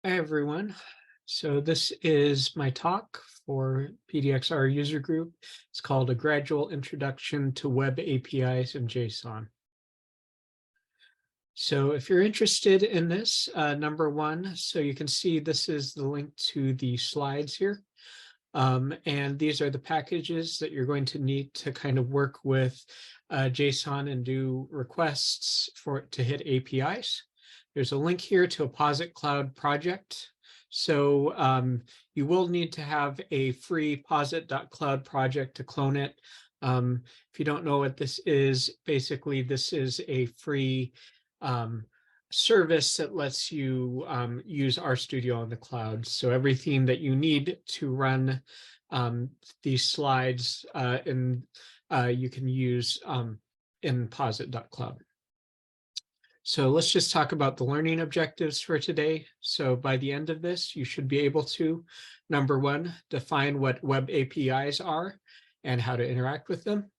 Hi, everyone. So this is my talk for PDXR user group. It's called A Gradual Introduction to Web APIs and JSON. So if you're interested in this, number one, so you can see this is the link to the slides here. And these are the packages that you're going to need to kind of work with JSON and do requests to hit APIs. There's a link here to a POSIT Cloud project. So you will need to have a free posit.cloud project to clone it. If you don't know what this is, basically this is a free service that lets you use RStudio on the cloud. So everything that you need to run these slides you can use in posit.cloud. So let's just talk about the learning objectives for today. So by the end of this, you should be able to, number one, define what web APIs are and how to interact with them.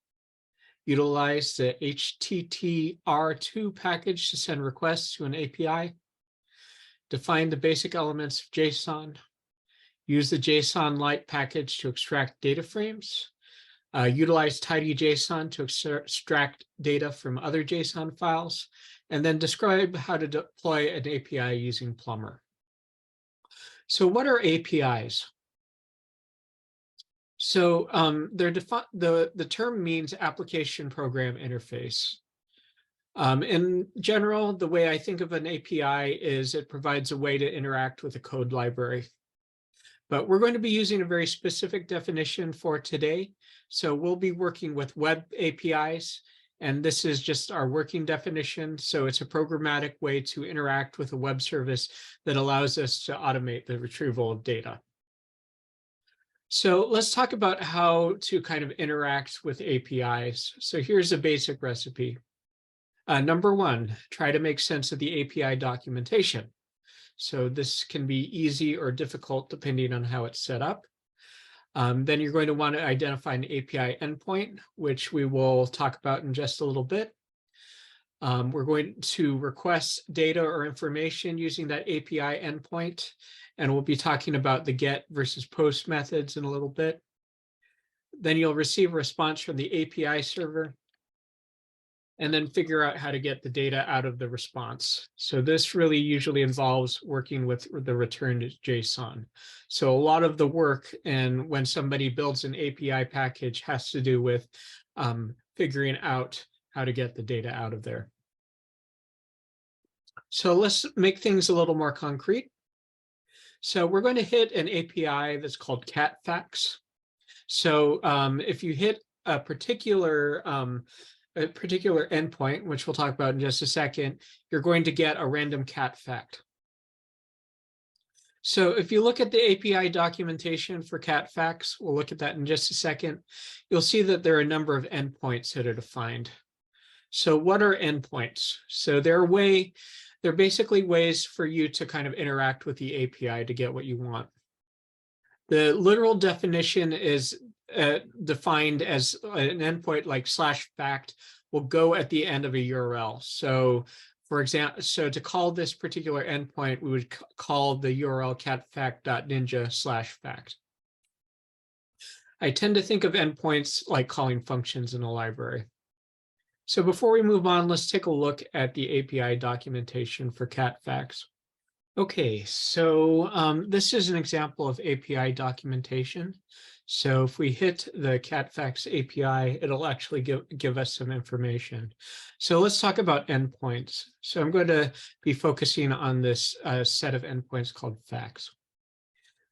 Utilize the HTTR2 package to send requests to an API. Define the basic elements of JSON. Use the jsonlite package to extract data frames. Utilize tidyjson to extract data from other JSON files, and then describe how to deploy an API using Plumber. So what are APIs? So the term means application program interface. In general, the way I think of an API is it provides a way to interact with a code library. But we're going to be using a very specific definition for today. So we'll be working with web APIs, and this is just our working definition. So it's a programmatic way to interact with a web service that allows us to automate the retrieval of data. So let's talk about how to kind of interact with APIs. So here's a basic recipe. Number one, try to make sense of the API documentation. So this can be easy or difficult depending on how it's set up. Then you're going to want to identify an API endpoint, which we will talk about in just a little bit. We're going to request data or information using that API endpoint, and we'll be talking about the get versus post methods in a little bit. Then you'll receive a response from the API server, and then figure out how to get the data out of the response. So this really usually involves working with the returned JSON. So a lot of the work and when somebody builds an API package has to do with figuring out how to get the data out of there. So let's make things a little more concrete. So we're going to hit an API that's called catfacts. So if you hit a particular endpoint, which we'll talk about in just a second, you're going to get a random cat fact. So if you look at the API documentation for cat facts, we'll look at that in just a second, you'll see that there are a number of endpoints that are defined. So what are endpoints? So they're basically ways for you to kind of interact with the API to get what you want. The literal definition is defined as an endpoint like /fact will go at the end of a URL. So for example, so to call this particular endpoint, we would call the URL catfacts.ninja /fact. I tend to think of endpoints like calling functions in a library. So before we move on, let's take a look at the API documentation for catfacts. Okay, so this is an example of API documentation. So if we hit the catfacts API, it'll actually give us some information. So let's talk about endpoints. So I'm going to be focusing on this set of endpoints called facts.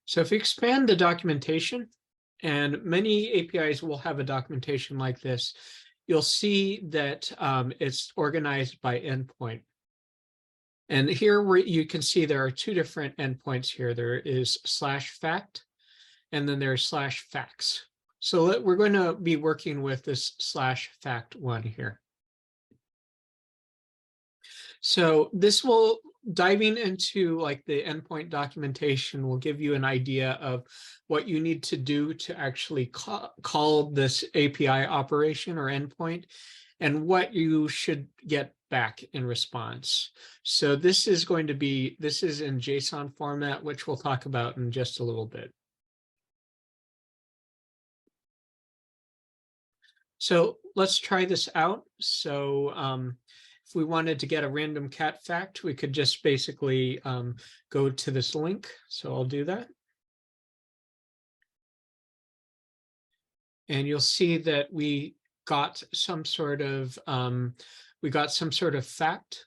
So if we expand the documentation, and many APIs will have a documentation like this, you'll see that it's organized by endpoint. And here you can see there are two different endpoints here. There is /fact, and then there's /facts. So we're going to be working with this /fact one here. So this will, diving into like the endpoint documentation will give you an idea of what you need to do to actually call this API operation or endpoint, and what you should get back in response. So this is in JSON format, which we'll talk about in just a little bit. So let's try this out. So if we wanted to get a random cat fact, we could just basically go to this link. So I'll do that. And you'll see that we got some sort of fact,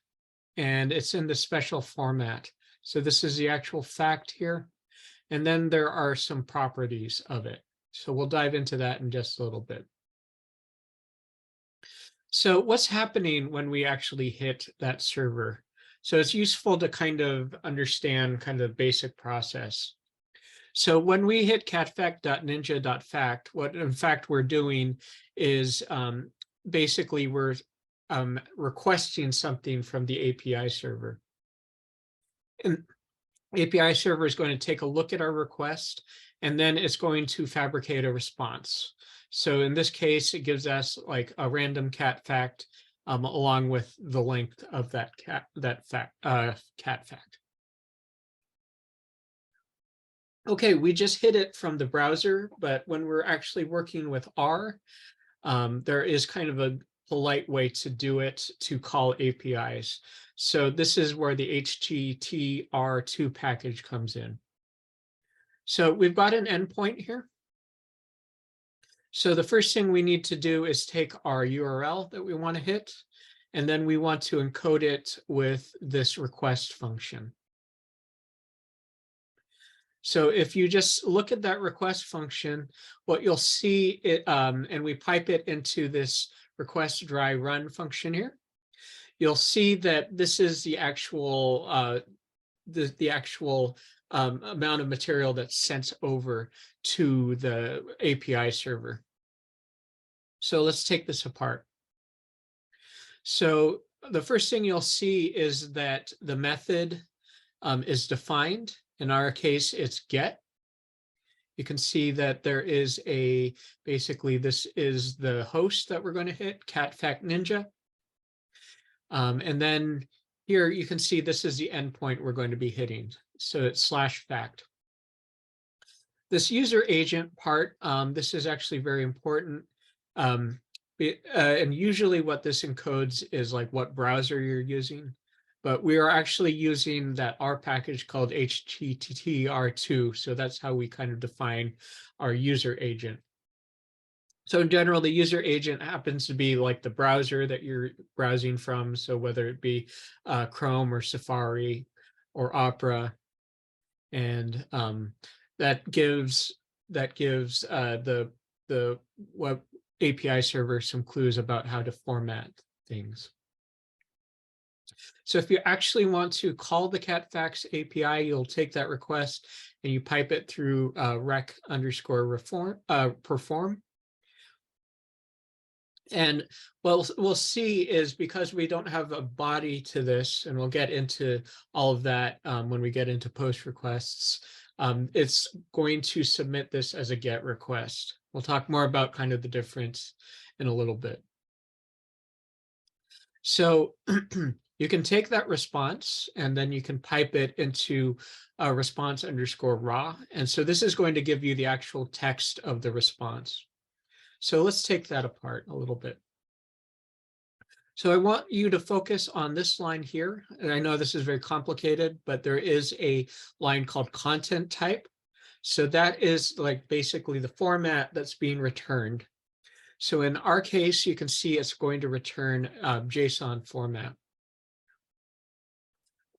and it's in the special format. So this is the actual fact here. And then there are some properties of it. So we'll dive into that in just a little bit. So what's happening when we actually hit that server? So it's useful to kind of understand kind of the basic process. So when we hit catfact.ninja.fact, what in fact we're doing is basically we're requesting something from the API server. And API server is going to take a look at our request, and then it's going to fabricate a response. So in this case, it gives us like a random cat fact along with the length of that cat fact. Okay, we just hit it from the browser, but when we're actually working with R, there is kind of a polite way to do it to call APIs. So this is where the HTTR2 package comes in. So we've got an endpoint here. So the first thing we need to do is take our URL that we want to hit, and then we want to encode it with this request function. So if you just look at that request function, what you'll see, and we pipe it into this request dry run function here, you'll see that this is the actual amount of material that's sent over to the API server. So let's take this apart. So the first thing you'll see is that the method is defined. In our case, it's get. You can see that there is basically this is the host that we're going to hit, catfacts.ninja. And then here you can see this is the endpoint we're going to be hitting. So it's /fact. This user agent part, this is actually very important. And usually what this encodes is like what browser you're using. But we are actually using that R package called HTTR2. So that's how we kind of define our user agent. So in general, the user agent happens to be like the browser that you're browsing from. So whether it be Chrome or Safari or Opera, and that gives the Web API server some clues about how to format things. So if you actually want to call the catfacts API, you'll take that request and you pipe it through rec_perform. And what we'll see is because we don't have a body to this, and we'll get into all of that when we get into post requests, it's going to submit this as a GET request. We'll talk more about kind of the difference in a little bit. So you can take that response and then you can pipe it into a response_raw. And so this is going to give you the actual text of the response. So let's take that apart a little bit. So I want you to focus on this line here. And I know this is very complicated, but there is a line called content type. So that is like basically the format that's being returned. So in our case, you can see it's going to return JSON format.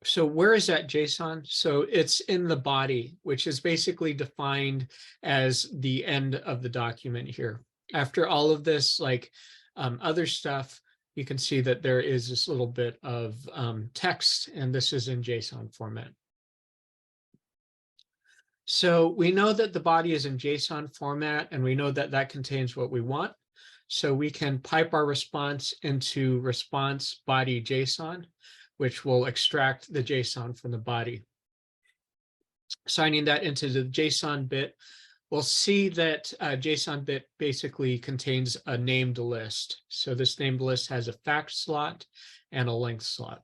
So where is that JSON? So it's in the body, which is basically defined as the end of the document here. After all of this, like other stuff, you can see that there is this little bit of text, and this is in JSON format. So we know that the body is in JSON format, and we know that that contains what we want. So we can pipe our response into response body JSON, which will extract the JSON from the body. Signing that into the JSON bit, we'll see that JSON bit basically contains a named list. So this named list has a fact slot, and a length slot.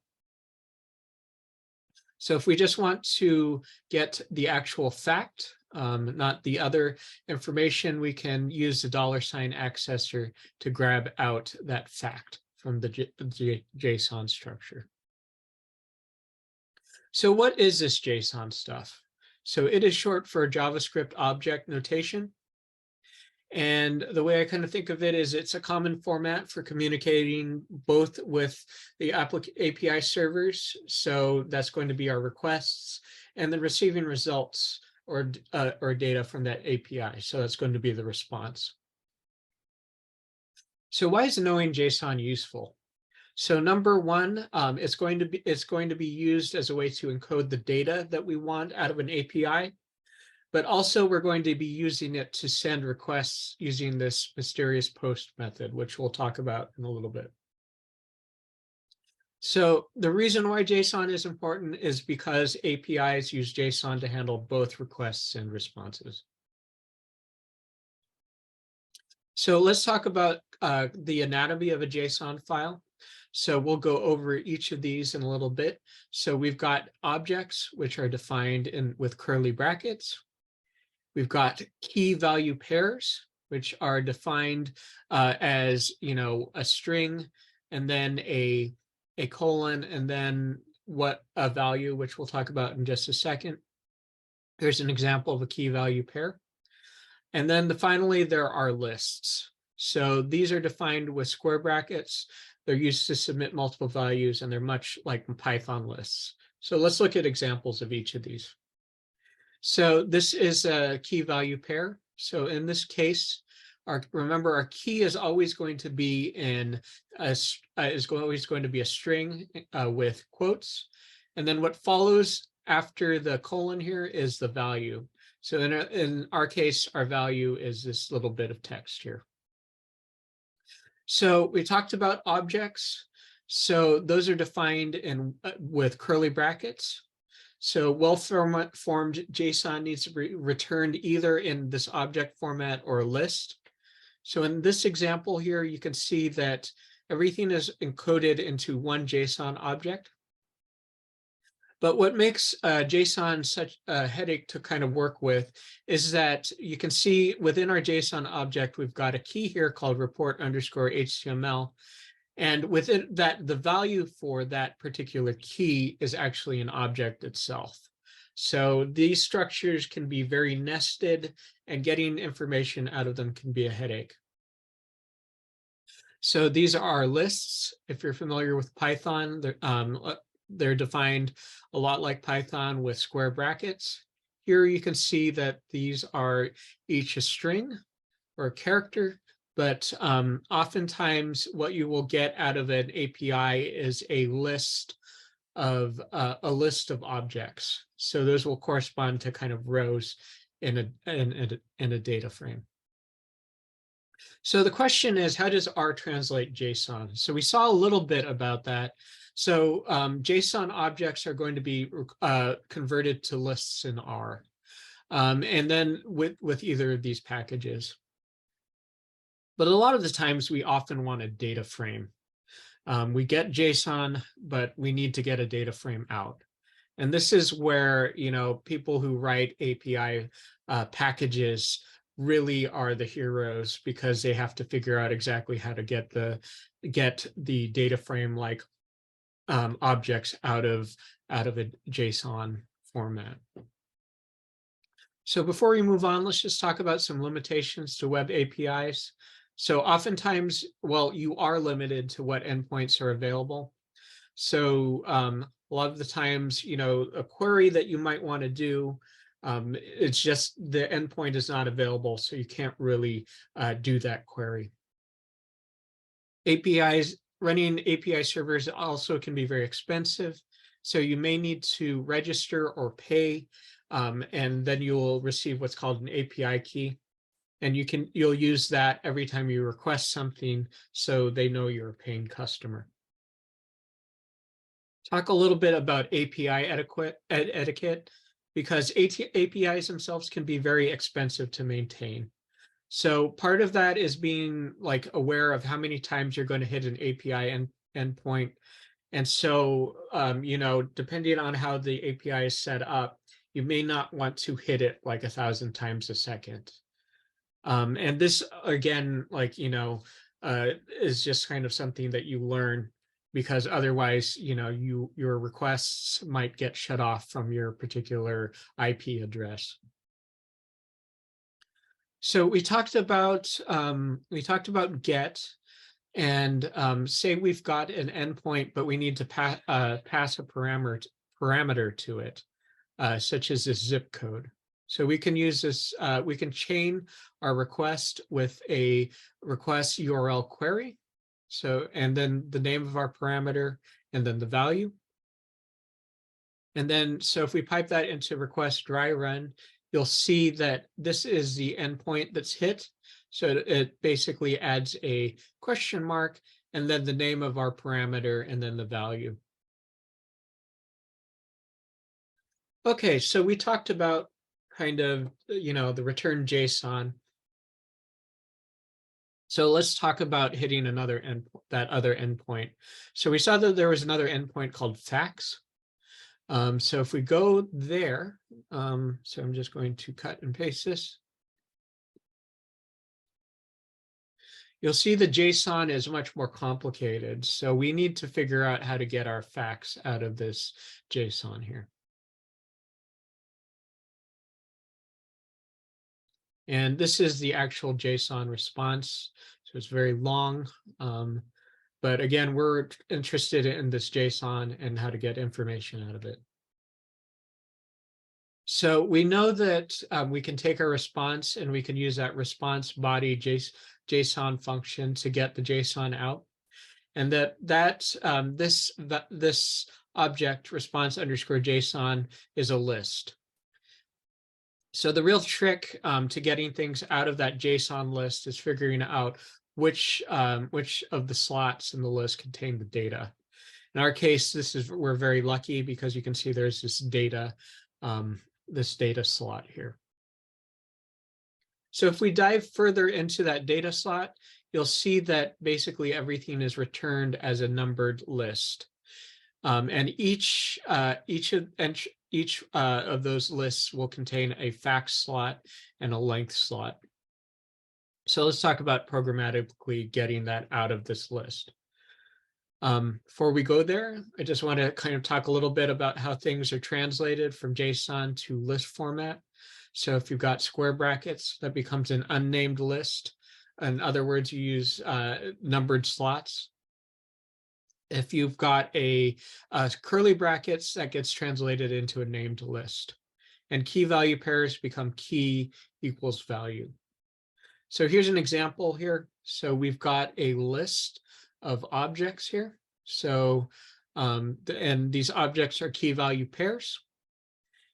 So if we just want to get the actual fact, not the other information, we can use the $ accessor to grab out that fact from the JSON structure. So what is this JSON stuff? So it is short for JavaScript object notation. And the way I kind of think of it is it's a common format for communicating both with the API servers. So that's going to be our requests, and then receiving results or data from that API. So that's going to be the response. So why is knowing JSON useful? So number one, it's going to be used as a way to encode the data that we want out of an API. But also we're going to be using it to send requests using this mysterious post method, which we'll talk about in a little bit. So the reason why JSON is important is because APIs use JSON to handle both requests and responses. So let's talk about the anatomy of a JSON file. So we'll go over each of these in a little bit. So we've got objects, which are defined with curly brackets. We've got key value pairs, which are defined as, a string and then a colon and then what a value, which we'll talk about in just a second. There's an example of a key value pair. And then finally, there are lists. So these are defined with square brackets. They're used to submit multiple values, and they're much like Python lists. So let's look at examples of each of these. So this is a key value pair. So in this case, remember our key is always going to be always going to be a string with quotes, and then what follows after the colon here is the value. So in our case, our value is this little bit of text here. So we talked about objects. So those are defined with curly brackets. So well-formed JSON needs to be returned either in this object format or a list. So in this example here, you can see that everything is encoded into one JSON object. But what makes JSON such a headache to kind of work with is that you can see within our JSON object, we've got a key here called report_HTML. And within that, the value for that particular key is actually an object itself. So these structures can be very nested, and getting information out of them can be a headache. So these are our lists. If you're familiar with Python, they're defined a lot like Python with square brackets. Here you can see that these are each a string or a character. But oftentimes what you will get out of an API is a list of objects. So those will correspond to kind of rows in a data frame. So the question is, how does R translate JSON? So we saw a little bit about that. So JSON objects are going to be converted to lists in R, and then with either of these packages. But a lot of the times we often want a data frame. We get JSON, but we need to get a data frame out. And this is where, people who write API packages really are the heroes, because they have to figure out exactly how to get the data frame like objects out of a JSON format. So before we move on, let's just talk about some limitations to web APIs. So oftentimes, you are limited to what endpoints are available. So a lot of the times, a query that you might want to do, it's just the endpoint is not available, so you can't really do that query. Running API servers also can be very expensive. So you may need to register or pay, and then you'll receive what's called an API key. And you'll use that every time you request something, so they know you're a paying customer. Talk a little bit about API etiquette, because APIs themselves can be very expensive to maintain. So part of that is being aware of how many times you're going to hit an API endpoint, And so, depending on how the API is set up, you may not want to hit it like 1,000 times a second. And this, again, is just kind of something that you learn, because otherwise, your requests might get shut off from your particular IP address. So we talked about get, and say we've got an endpoint, but we need to pass a parameter to it, such as this zip code. So we can use this, we can chain our request with a request URL query. So, and then the name of our parameter, and then the value. And then, so if we pipe that into request dry run, you'll see that this is the endpoint that's hit. So it basically adds a question mark, and then the name of our parameter, and then the value. Okay, so we talked about kind of, the return JSON. So let's talk about hitting that other endpoint. So we saw that there was another endpoint called facts. So if we go there, so I'm just going to cut and paste this. You'll see the JSON is much more complicated. So we need to figure out how to get our facts out of this JSON here. And this is the actual JSON response. So it's very long. But again, we're interested in this JSON and how to get information out of it. So we know that we can take our response, and we can use that response body JSON function to get the JSON out. And this object response underscore JSON is a list. So the real trick to getting things out of that JSON list is figuring out which of the slots in the list contain the data. In our case, we're very lucky, because you can see there's this data slot here. So if we dive further into that data slot, you'll see that basically everything is returned as a numbered list. And each of those lists will contain a facts slot and a length slot. So let's talk about programmatically getting that out of this list. Before we go there, I just want to kind of talk a little bit about how things are translated from JSON to list format. So if you've got square brackets, that becomes an unnamed list. In other words, you use numbered slots. If you've got a curly brackets, that gets translated into a named list. And key value pairs become key equals value. So here's an example here. So we've got a list of objects here. So, and these objects are key value pairs.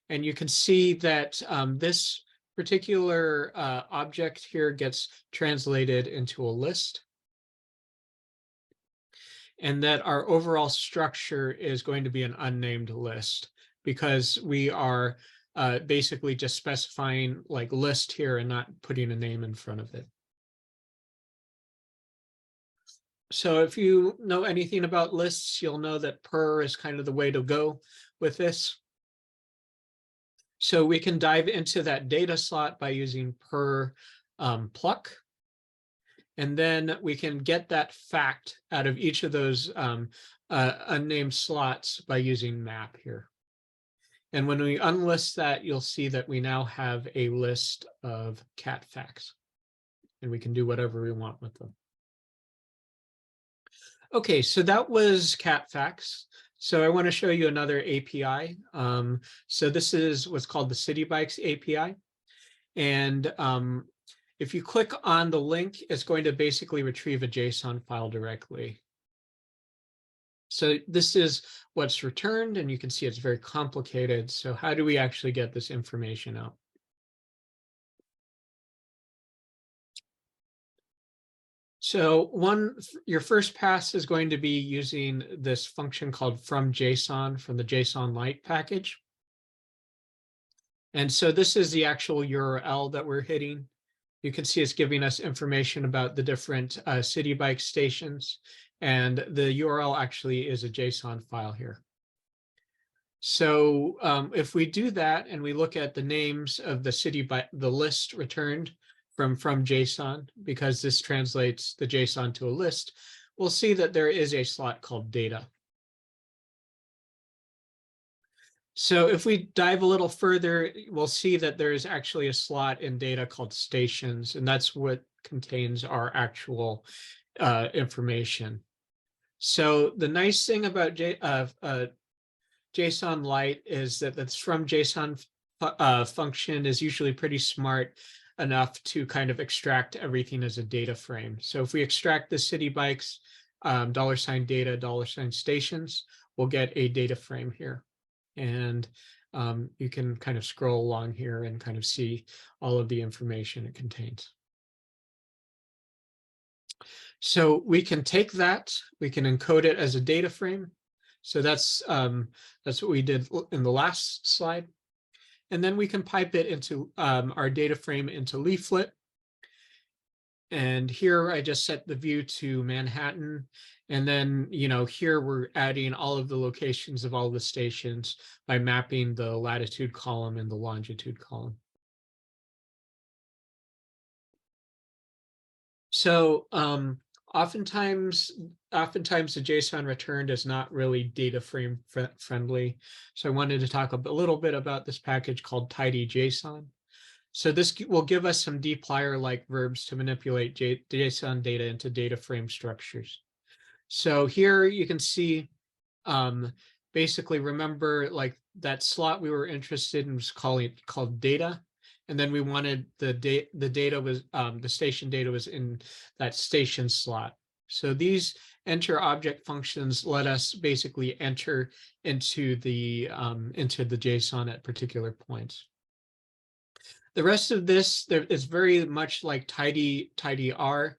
And you can see that this particular object here gets translated into a list. And that our overall structure is going to be an unnamed list, because we are basically just specifying like list here and not putting a name in front of it. So if you know anything about lists, you'll know that per is kind of the way to go with this. So we can dive into that data slot by using per pluck. And then we can get that fact out of each of those unnamed slots by using map here. And when we unlist that, you'll see that we now have a list of catfacts, and we can do whatever we want with them. Okay, so that was catfacts. So I want to show you another API. So this is what's called the Citibikes API. And if you click on the link, it's going to basically retrieve a JSON file directly. So this is what's returned, and you can see it's very complicated. So how do we actually get this information out? So your first pass is going to be using this function called from JSON from the jsonlite package. And so this is the actual URL that we're hitting. You can see it's giving us information about the different Citibike stations. And the URL actually is a JSON file here. So if we do that and we look at the names of the the list returned from JSON, because this translates the JSON to a list, we'll see that there is a slot called data. So if we dive a little further, we'll see that there is actually a slot in data called stations, and that's what contains our actual information. So the nice thing about jsonlite is that that's from JSON function is usually pretty smart enough to kind of extract everything as a data frame. So if we extract the Citibikes $data, $stations, we'll get a data frame here. And you can kind of scroll along here and kind of see all of the information it contains. So we can take that, we can encode it as a data frame. So that's what we did in the last slide. And then we can pipe it into our data frame into leaflet. And here I just set the view to Manhattan. And then, here we're adding all of the locations of all the stations by mapping the latitude column and the longitude column. So oftentimes the JSON returned is not really data frame friendly. So I wanted to talk a little bit about this package called tidyjson. So this will give us some dplyr-like verbs to manipulate JSON data into data frame structures. So here you can see, basically remember like that slot we were interested in was called data. And then we wanted the data was, the station data was in that station slot. So these enter object functions let us basically enter into the JSON at particular points. The rest of this is very much like tidyr.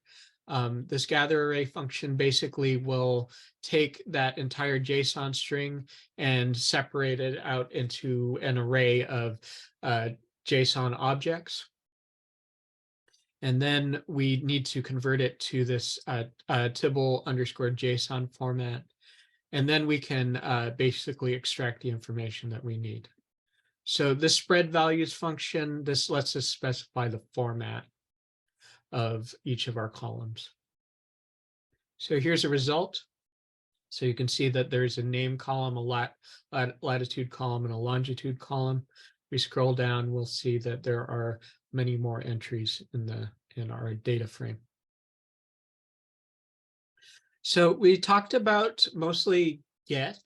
This gather array function basically will take that entire JSON string and separate it out into an array of JSON objects. And then we need to convert it to this tibble_JSON format. And then we can basically extract the information that we need. So this spread values function, this lets us specify the format of each of our columns. So here's a result. So you can see that there's a name column, a latitude column, and a longitude column. If we scroll down, we'll see that there are many more entries in our data frame. So we talked about mostly get,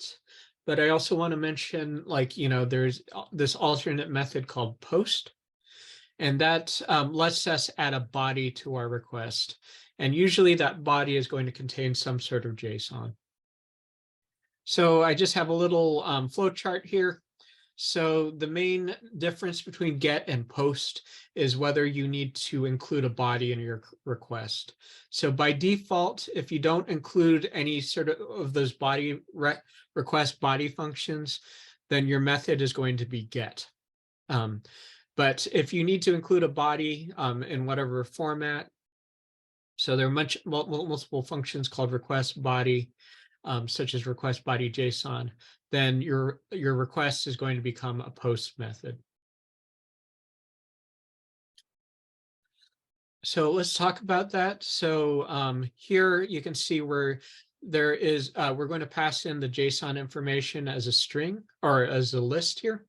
but I also want to mention, there's this alternate method called post, and that lets us add a body to our request. And usually that body is going to contain some sort of JSON. So I just have a little flow chart here. So the main difference between get and post is whether you need to include a body in your request. So by default, if you don't include any sort of those body request body functions, then your method is going to be get. But if you need to include a body in whatever format, so there are multiple functions called request body, such as request body JSON, then your request is going to become a post method. So let's talk about that. So here you can see where there is, we're going to pass in the JSON information as a string or as a list here.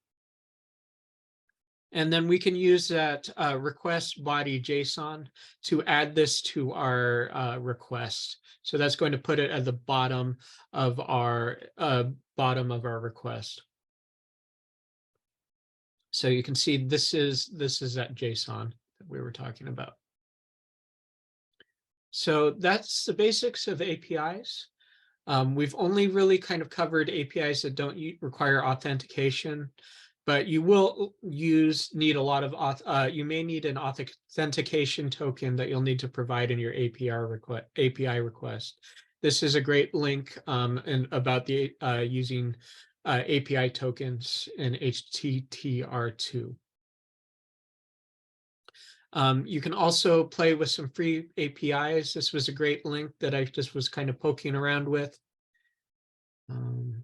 And then we can use that request body JSON to add this to our request. So that's going to put it at the bottom of our request. So you can see this is that JSON that we were talking about. So that's the basics of APIs. We've only really kind of covered APIs that don't require authentication, but you will need a lot of you may need an authentication token that you'll need to provide in your API request. This is a great link about the using API tokens in HTTR2. You can also play with some free APIs. This was a great link that I just was kind of poking around with. And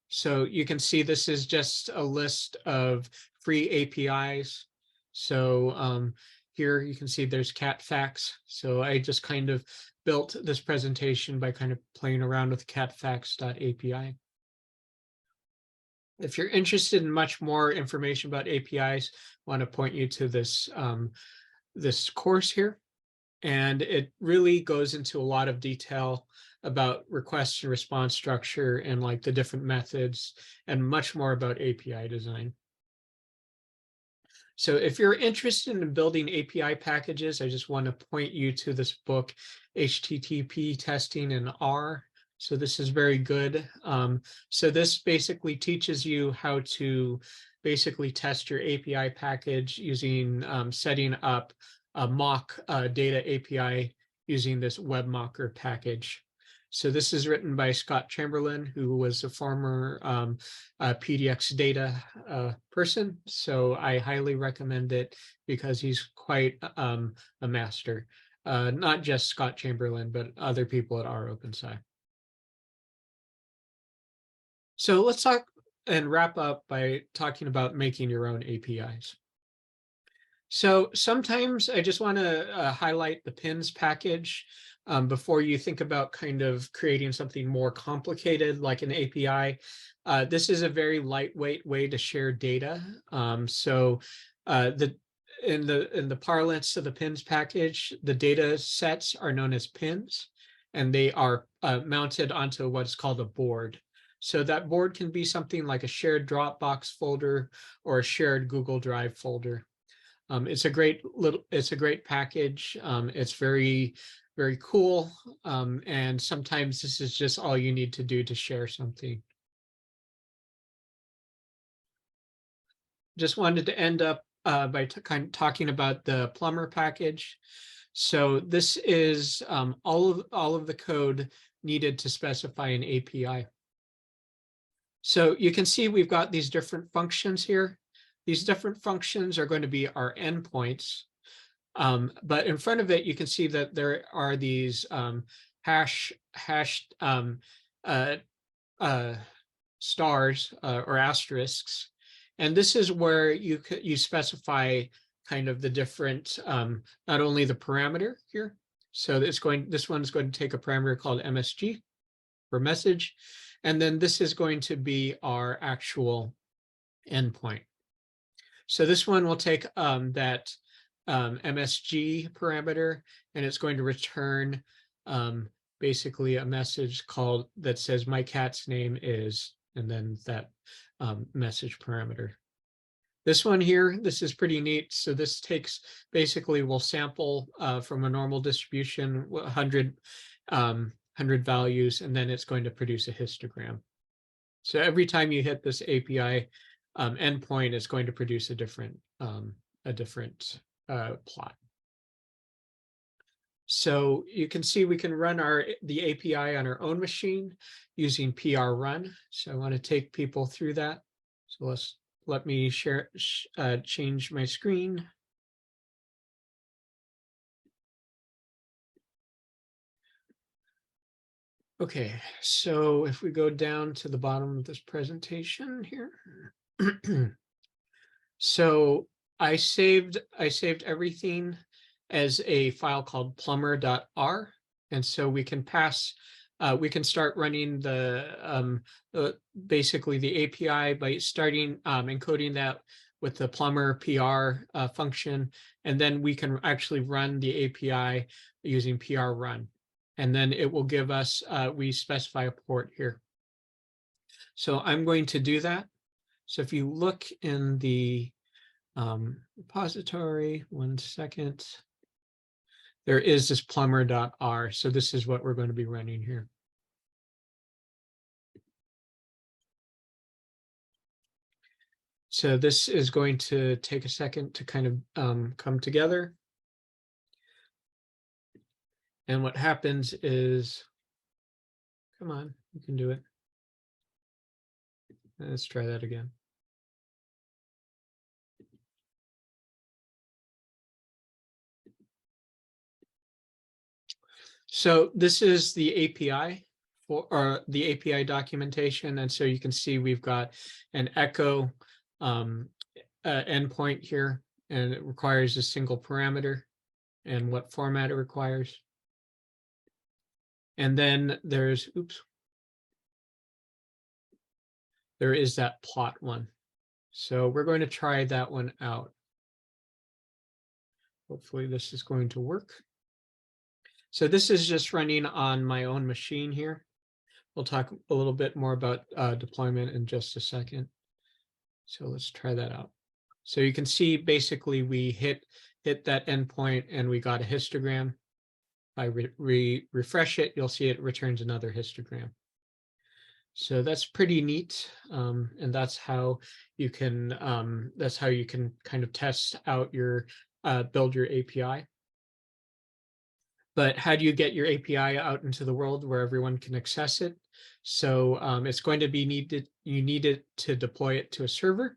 so you can see this is just a list of free APIs. So here you can see there's catfacts. So I just kind of built this presentation by kind of playing around with catfacts.api. If you're interested in much more information about APIs, I want to point you to this, this course here. And it really goes into a lot of detail about request and response structure and like the different methods and much more about API design. So if you're interested in building API packages, I just want to point you to this book, HTTP Testing in R. So this is very good. So this basically teaches you how to basically test your API package using setting up a mock data API using this WebMocker package. So this is written by Scott Chamberlain, who was a former PDX data person. So I highly recommend it because he's quite a master. Not just Scott Chamberlain, but other people at R OpenSci. So let's talk and wrap up by talking about making your own APIs. So sometimes I just want to highlight the pins package before you think about kind of creating something more complicated like an API. This is a very lightweight way to share data. So in the parlance of the pins package, the data sets are known as pins, and they are mounted onto what's called a board. So that board can be something like a shared Dropbox folder or a shared Google Drive folder. It's a great package. It's very, very cool. And sometimes this is just all you need to do to share something. Just wanted to end up by kind of talking about the Plumber package. So this is all of the code needed to specify an API. So you can see we've got these different functions here. These different functions are going to be our endpoints. But in front of it, you can see that there are these hashed stars or asterisks. And this is where you specify kind of the different, not only the parameter here. So this one's going to take a parameter called MSG for message. And then this is going to be our actual endpoint. So this one will take that MSG parameter, and it's going to return basically a message that says my cat's name is, and then that message parameter. This one here, this is pretty neat. So this basically will sample from a normal distribution, 100 values, and then it's going to produce a histogram. So every time you hit this API endpoint, it's going to produce a different plot. So you can see we can run the API on our own machine using PR run. So I want to take people through that. So let me change my screen. Okay, so if we go down to the bottom of this presentation here. So I saved everything as a file called plumber.r. And so we can start running basically the API by starting encoding that with the Plumber PR function. And then we can actually run the API using PR run. And then it will give us, we specify a port here. So I'm going to do that. So if you look in the repository, 1 second, there is this plumber.r. So this is what we're going to be running here. So this is going to take a second to kind of come together. And what happens is, come on, you can do it. Let's try that again. So this is the API or the API documentation. And so you can see we've got an echo endpoint here, and it requires a single parameter and what format it requires. And then there's, there is that plot one. So we're going to try that one out. Hopefully this is going to work. So this is just running on my own machine here. We'll talk a little bit more about deployment in just a second. So let's try that out. So you can see basically we hit that endpoint and we got a histogram. If I refresh it, you'll see it returns another histogram. So that's pretty neat, and that's how you can kind of test out your build your API. But how do you get your API out into the world where everyone can access it? So it's going to be you need it to deploy it to a server.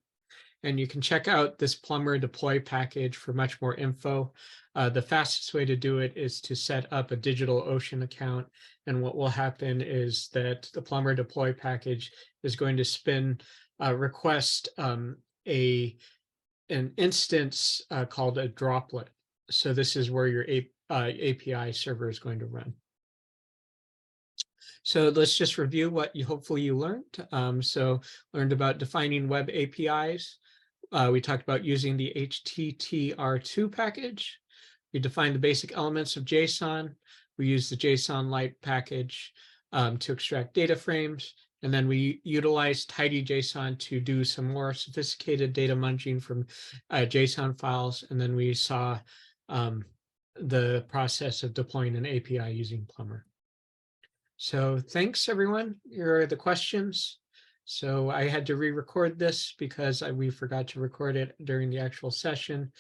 And you can check out this Plumber deploy package for much more info. The fastest way to do it is to set up a DigitalOcean account. And what will happen is that the Plumber deploy package is going to request an instance called a droplet. So this is where your API server is going to run. So let's just review what hopefully you learned. So learned about defining web APIs. We talked about using the HTTR2 package. We defined the basic elements of JSON. We used the jsonlite package to extract data frames. And then we utilized tidyjson to do some more sophisticated data munging from JSON files. And then we saw the process of deploying an API using Plumber. So thanks, everyone. Here are the questions. So I had to re-record this because we forgot to record it during the actual session.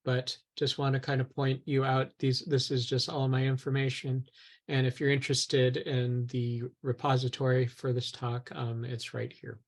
But just want to kind of point you out, this is just all my information. And if you're interested in the repository for this talk, it's right here.